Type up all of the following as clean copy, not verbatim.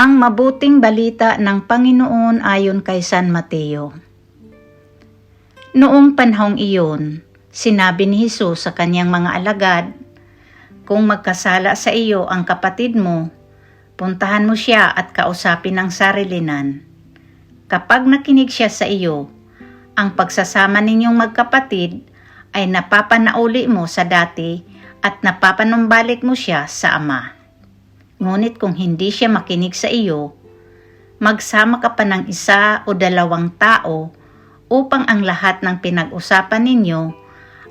Ang mabuting balita ng Panginoon ayon kay San Mateo. Noong panahong iyon, sinabi ni Jesus sa kanyang mga alagad, "Kung magkasala sa iyo ang kapatid mo, puntahan mo siya at kausapin ng sarilinan. Kapag nakinig siya sa iyo, ang pagsasama ninyong magkapatid ay napapanauli mo sa dati at napapanumbalik mo siya sa Ama. Ngunit kung hindi siya makinig sa iyo, magsama ka pa ng isa o dalawang tao upang ang lahat ng pinag-usapan ninyo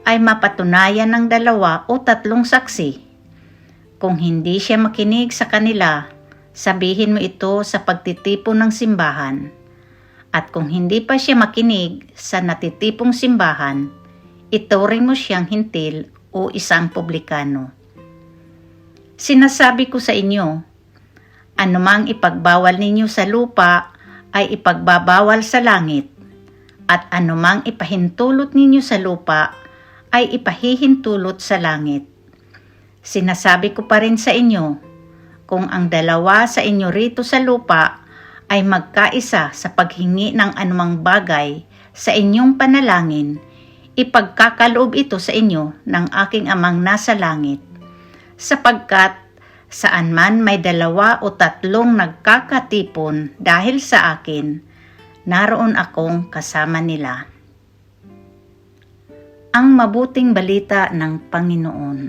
ay mapatunayan ng 2 o 3 saksi. Kung hindi siya makinig sa kanila, sabihin mo ito sa pagtitipon ng simbahan. At kung hindi pa siya makinig sa natitipong simbahan, ituring mo siyang hintil o isang publikano. Sinasabi ko sa inyo, anumang ipagbawal ninyo sa lupa ay ipagbabawal sa langit, at anumang ipahintulot ninyo sa lupa ay ipahihintulot sa langit. Sinasabi ko pa rin sa inyo, kung ang 2 sa inyo rito sa lupa ay magkaisa sa paghingi ng anumang bagay sa inyong panalangin, ipagkakaloob ito sa inyo ng aking Amang nasa langit. Sapagkat saan man may 2 o 3 nagkakatipon dahil sa akin, naroon akong kasama nila." Ang mabuting balita ng Panginoon.